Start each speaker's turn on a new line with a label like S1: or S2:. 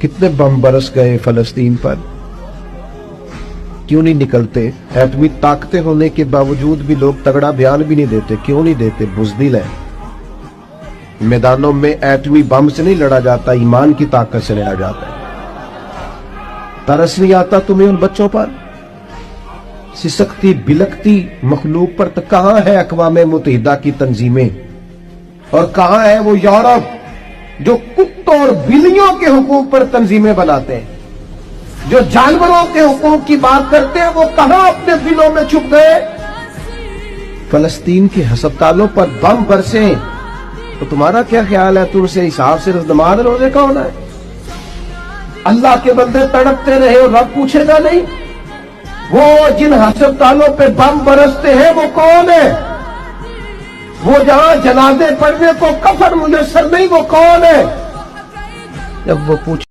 S1: कितने बम बरस गए फलस्तीन पर, क्यों नहीं निकलते? एटमी ताकतें होने के बावजूद भी लोग तगड़ा बयान भी नहीं देते। क्यों नहीं देते? बुज़दिल है। मैदानों में एटमी बम से नहीं लड़ा जाता, ईमान की ताकत से लड़ा जाता है। तरस नहीं आता तुम्हें उन बच्चों पर? सिसकती बिलकती मखलूक पर? तो कहां है अक़वाम मुत्तहिदा की तंजीमें, और कहां है वो यूरोप जो कुत्तों और बिल्लियों के हुकूक पर तंजीमें बनाते हैं, जो जानवरों के हुकूक की बात करते हैं? वो कहां अपने दिलों में छुप गए? फलस्तीन के हस्पतालों पर बम बरसे तो तुम्हारा क्या ख्याल है? तुमसे हिसाब से नमाज रोजे का होना है? अल्लाह के बंदे तड़पते रहे और रब पूछेगा नहीं? वो जिन हस्पतालों पे बम बरसते हैं वो कौन है? वो जहां जनाजे पढ़ने को कफन मुयस्सर नहीं, वो कौन है? जब वो पूछ